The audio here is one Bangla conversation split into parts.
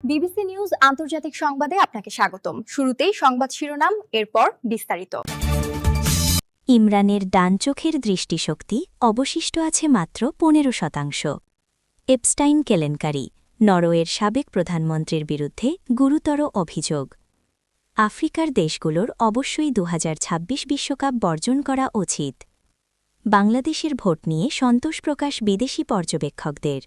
বিবিসি নিউজ আন্তর্জাতিক সংবাদে আপনাকে স্বাগতম। শুরুতেই সংবাদ শিরোনাম, এরপর বিস্তারিত। ইমরানের ডান চোখের দৃষ্টিশক্তি অবশিষ্ট আছে মাত্র 15%। এপস্টাইন কেলেঙ্কারি, নরওয়ের সাবেক প্রধানমন্ত্রীর বিরুদ্ধে গুরুতর অভিযোগ। আফ্রিকার দেশগুলোর অবশ্যই 2026 বিশ্বকাপ বর্জন করা উচিত। বাংলাদেশের ভোট নিয়ে সন্তোষ প্রকাশ বিদেশি পর্যবেক্ষকদের।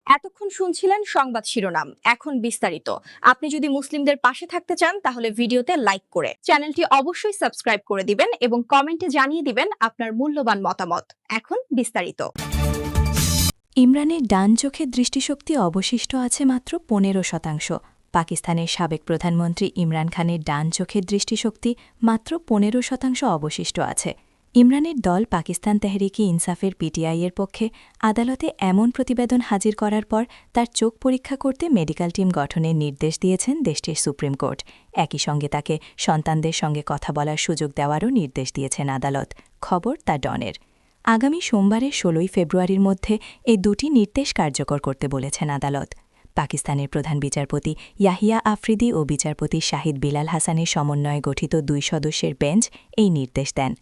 এতক্ষণ শুনছিলেন সংবাদ শিরোনাম, এখন বিস্তারিত। আপনি যদি মুসলিমদের পাশে থাকতে চান তাহলে ভিডিওতে লাইক করে চ্যানেলটি অবশ্যই সাবস্ক্রাইব করে দিবেন এবং কমেন্টে জানিয়ে দিবেন আপনার মূল্যবান মতামত। এখন বিস্তারিত। ইমরানের ডান চোখের দৃষ্টিশক্তি অবশিষ্ট আছে মাত্র 15%। পাকিস্তানের সাবেক প্রধানমন্ত্রী ইমরান খানের ডান চোখের দৃষ্টিশক্তি মাত্র 15% অবশিষ্ট আছে। ইমরানের দল পাকিস্তান তেহরিকি ইনসাফের পিটিআইয়ের পক্ষে আদালতে এমন প্রতিবেদন হাজির করার পর তার চোখ পরীক্ষা করতে মেডিকেল টিম গঠনের নির্দেশ দিয়েছেন দেশটির সুপ্রিম কোর্ট। একই সঙ্গে তাকে সন্তানদের সঙ্গে কথা বলার সুযোগ দেওয়ারও নির্দেশ দিয়েছেন আদালত। খবর তা ডনের। আগামী সোমবারের 16 ফেব্রুয়ারির মধ্যে এই দুটি নির্দেশ কার্যকর করতে বলেছেন আদালত। পাকিস্তানের প্রধান বিচারপতি ইয়াহিয়া আফ্রিদি ও বিচারপতি শাহিদ বিলাল হাসানের সমন্বয়ে গঠিত 2 সদস্যের বেঞ্চ এই নির্দেশ দেন।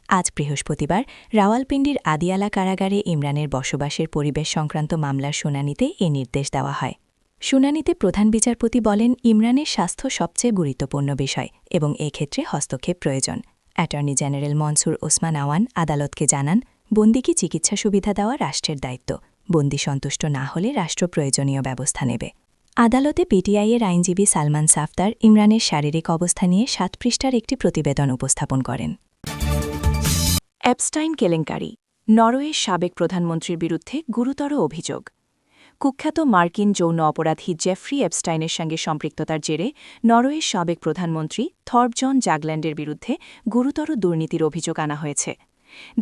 আজ বৃহস্পতিবার রাওয়ালপিন্ডির আদিয়ালা কারাগারে ইমরানের বসবাসের পরিবেশ সংক্রান্ত মামলার শুনানিতে এ নির্দেশ দেওয়া হয়। শুনানিতে প্রধান বিচারপতি বলেন, ইমরানের স্বাস্থ্য সবচেয়ে গুরুত্বপূর্ণ বিষয় এবং এক্ষেত্রে হস্তক্ষেপ প্রয়োজন। অ্যাটর্নি জেনারেল মনসুর ওসমান আওয়ান আদালতকে জানান, বন্দীকে চিকিৎসা সুবিধা দেওয়া রাষ্ট্রের দায়িত্ব। বন্দী সন্তুষ্ট না হলে রাষ্ট্র প্রয়োজনীয় ব্যবস্থা নেবে। আদালতে পিটিআইয়ের আইনজীবী সালমান সাফদার ইমরানের শারীরিক অবস্থা নিয়ে 7 পৃষ্ঠার একটি প্রতিবেদন উপস্থাপন করেন। এপস্টাইন কেলেঙ্কারি, নরওয়ের সাবেক প্রধানমন্ত্রীর বিরুদ্ধে গুরুতর অভিযোগ। কুখ্যাত মার্কিন যৌন অপরাধী জেফ্রি এপস্টাইনের সঙ্গে সম্পৃক্ততার জেরে নরওয়ের সাবেক প্রধানমন্ত্রী থরবজন জাগল্যান্ডের বিরুদ্ধে গুরুতর দুর্নীতির অভিযোগ আনা হয়েছে।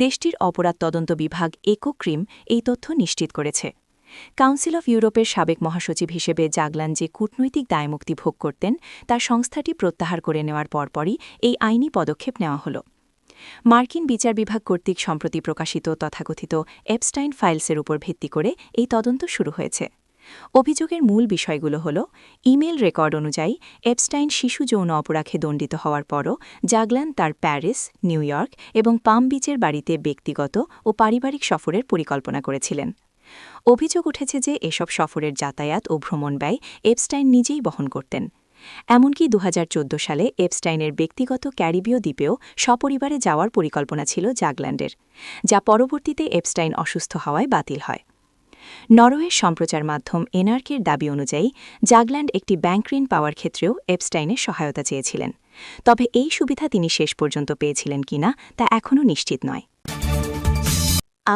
দেশটির অপরাধ তদন্ত বিভাগ একোক্রিম এই তথ্য নিশ্চিত করেছে। কাউন্সিল অফ ইউরোপের সাবেক মহাসচিব হিসেবে জাগল্যান্ড যে কূটনৈতিক দায়মুক্তি ভোগ করতেন তার সংস্থাটি প্রত্যাহার করে নেওয়ার পরপরই এই আইনি পদক্ষেপ নেওয়া হল। মার্কিন বিচার বিভাগ কর্তৃক সম্প্রতি প্রকাশিত তথাকথিত এপস্টাইন ফাইলসের উপর ভিত্তি করে এই তদন্ত শুরু হয়েছে। অভিযোগের মূল বিষয়গুলো হল, ইমেল রেকর্ড অনুযায়ী এপস্টাইন শিশু যৌন অপরাধে দণ্ডিত হওয়ার পরও জাগল্যান্ড তার প্যারিস, নিউ ইয়র্ক এবং পাম বিচের বাড়িতে ব্যক্তিগত ও পারিবারিক সফরের পরিকল্পনা করেছিলেন। অভিযোগ উঠেছে যে এসব সফরের যাতায়াত ও ভ্রমণ ব্যয় এপস্টাইন নিজেই বহন করতেন। এমনকি 2014 সালে এপস্টাইনের ব্যক্তিগত ক্যারিবীয় দ্বীপেও সপরিবারে যাওয়ার পরিকল্পনা ছিল জাগল্যান্ডের, যা পরবর্তীতে এপস্টাইন অসুস্থ হওয়ায় বাতিল হয়। নরওয়ের সম্প্রচার মাধ্যম এনআরকের দাবি অনুযায়ী জাগল্যান্ড একটি ব্যাংক ঋণ পাওয়ার ক্ষেত্রেও এপস্টাইনের সহায়তা চেয়েছিলেন, তবে এই সুবিধা তিনি শেষ পর্যন্ত পেয়েছিলেন কিনা তা এখনও নিশ্চিত নয়।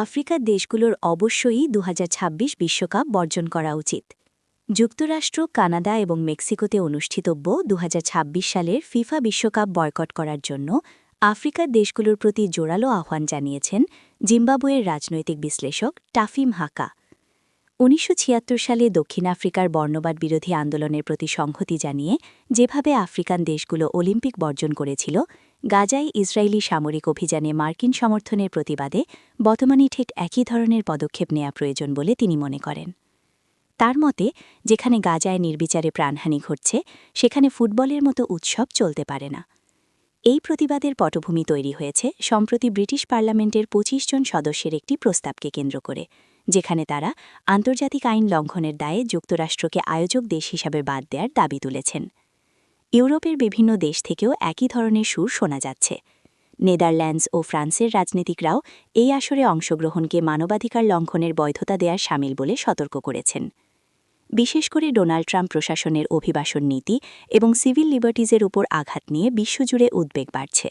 আফ্রিকার দেশগুলোর অবশ্যই 2026 বিশ্বকাপ বর্জন করা উচিত। যুক্তরাষ্ট্র, কানাডা এবং মেক্সিকোতে অনুষ্ঠিতব্য 2026 সালের ফিফা বিশ্বকাপ বয়কট করার জন্য আফ্রিকার দেশগুলোর প্রতি জোরালো আহ্বান জানিয়েছেন জিম্বাবুয়ের রাজনৈতিক বিশ্লেষক টাফিম হাকা। 1976 সালে দক্ষিণ আফ্রিকার বর্ণবাদ বিরোধী আন্দোলনের প্রতি সংহতি জানিয়ে যেভাবে আফ্রিকান দেশগুলো অলিম্পিক বর্জন করেছিল, গাজায় ইসরায়েলি সামরিক অভিযানে মার্কিন সমর্থনের প্রতিবাদে বর্তমানে ঠিক একই ধরনের পদক্ষেপ নেওয়া প্রয়োজন বলে তিনি মনে করেন। তার মতে, যেখানে গাজায় নির্বিচারে প্রাণহানি ঘটছে সেখানে ফুটবলের মতো উৎসব চলতে পারে না। এই প্রতিবাদের পটভূমি তৈরি হয়েছে সম্প্রতি ব্রিটিশ পার্লামেন্টের 25 জন সদস্যের একটি প্রস্তাবকে কেন্দ্র করে, যেখানে তারা আন্তর্জাতিক আইন লঙ্ঘনের দায়ে যুক্তরাষ্ট্রকে আয়োজক দেশ হিসাবে বাদ দেওয়ার দাবি তুলেছেন। ইউরোপের বিভিন্ন দেশ থেকেও একই ধরনের সুর শোনা যাচ্ছে। নেদারল্যান্ডস ও ফ্রান্সের রাজনীতিকরাও এই আসরে অংশগ্রহণকে মানবাধিকার লঙ্ঘনের বৈধতা দেওয়ার শামিল বলে সতর্ক করেছেন। বিশেষ করে ডোনাল্ড ট্রাম্প প্রশাসনের অভিবাসন নীতি এবং সিভিল লিবার্টিজের উপর আঘাত নিয়ে বিশ্বজুড়ে উদ্বেগ বাড়ছে।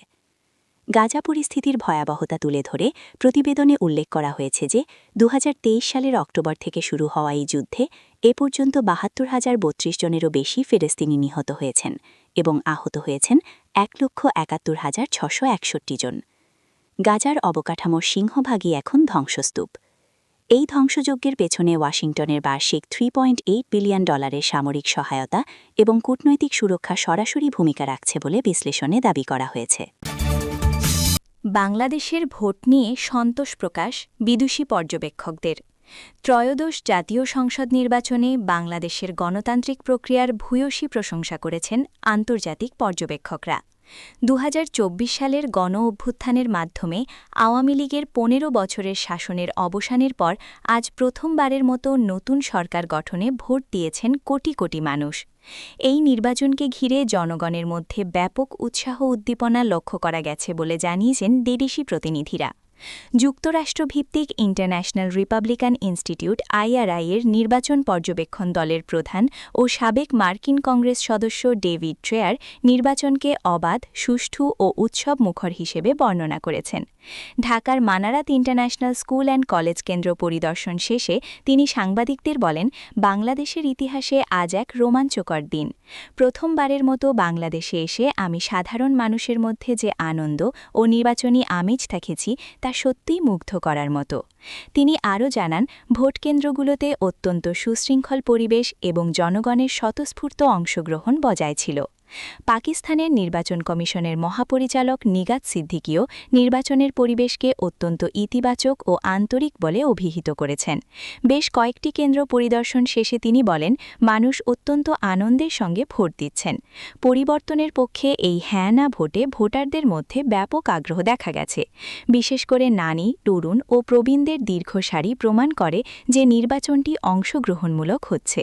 গাজা পরিস্থিতির ভয়াবহতা তুলে ধরে প্রতিবেদনে উল্লেখ করা হয়েছে যে 2023 সালের অক্টোবর থেকে শুরু হওয়া এই যুদ্ধে এ পর্যন্ত 72,032 জনেরও বেশি ফিলিস্তিনি নিহত হয়েছেন এবং আহত হয়েছেন 1,71,661 জন। গাজার অবকাঠামোর সিংহভাগই এখন ধ্বংসস্তূপ। এই ধ্বংসযজ্ঞের পেছনে ওয়াশিংটনের বার্ষিক $3.8 বিলিয়ন সামরিক সহায়তা এবং কূটনৈতিক সুরক্ষা সরাসরি ভূমিকা রাখছে বলে বিশ্লেষণে দাবি করা হয়েছে। বাংলাদেশের ভোট নিয়ে সন্তোষ প্রকাশ বিদেশি পর্যবেক্ষকদের। ত্রয়োদশ জাতীয় সংসদ নির্বাচনে বাংলাদেশের গণতান্ত্রিক প্রক্রিয়ার ভূয়সী প্রশংসা করেছেন আন্তর্জাতিক পর্যবেক্ষকরা। ২০২৪ সালের গণ অভ্যুত্থানের মাধ্যমে আওয়ামী লীগের ১৫ বছরের শাসনের অবসানের পর আজ প্রথমবারের মতো নতুন সরকার গঠনে ভোট দিয়েছেন কোটি কোটি মানুষ। এই নির্বাচনকে ঘিরে জনগণের মধ্যে ব্যাপক উৎসাহ উদ্দীপনা লক্ষ্য করা গেছে বলে জানিয়েছেন বিদেশি প্রতিনিধিরা। যুক্তরাষ্ট্রভিত্তিক ইন্টারন্যাশনাল রিপাবলিকান ইনস্টিটিউট IRI এর নির্বাচন পর্যবেক্ষণ দলের প্রধান ও সাবেক মার্কিন কংগ্রেস সদস্য ডেভিড ট্রেয়ার নির্বাচনকে অবাধ, সুষ্ঠু ও উৎসবমুখর হিসেবে বর্ণনা করেছেন। ঢাকার Manarat international school and college কেন্দ্র পরিদর্শন শেষে তিনি সাংবাদিকদের বলেন, বাংলাদেশের ইতিহাসে আজ এক রোমাঞ্চকর দিন। প্রথমবারের মতো বাংলাদেশে এসে আমি সাধারণ মানুষের মধ্যে যে আনন্দ ও নির্বাচনী আমেজ দেখেছি তা সত্যিই মুগ্ধ করার মতো। তিনি আরও জানান, ভোটকেন্দ্রগুলোতে অত্যন্ত সুশৃঙ্খল পরিবেশ এবং জনগণের স্বতঃস্ফূর্ত অংশগ্রহণ বজায় ছিল। পাকিস্তানের নির্বাচন কমিশনের মহাপরিচালক নিগাত সিদ্দিকীও নির্বাচনের পরিবেশকে অত্যন্ত ইতিবাচক ও আন্তরিক বলে অভিহিত করেছেন। বেশ কয়েকটি কেন্দ্র পরিদর্শন শেষে তিনি বলেন, মানুষ অত্যন্ত আনন্দের সঙ্গে ভোট দিচ্ছেন। পরিবর্তনের পক্ষে এই হ্যাঁ না ভোটে ভোটারদের মধ্যে ব্যাপক আগ্রহ দেখা গেছে। বিশেষ করে নারী, তরুণ ও প্রবীণদের দীর্ঘ সারি প্রমাণ করে যে নির্বাচনটি অংশগ্রহণমূলক হচ্ছে।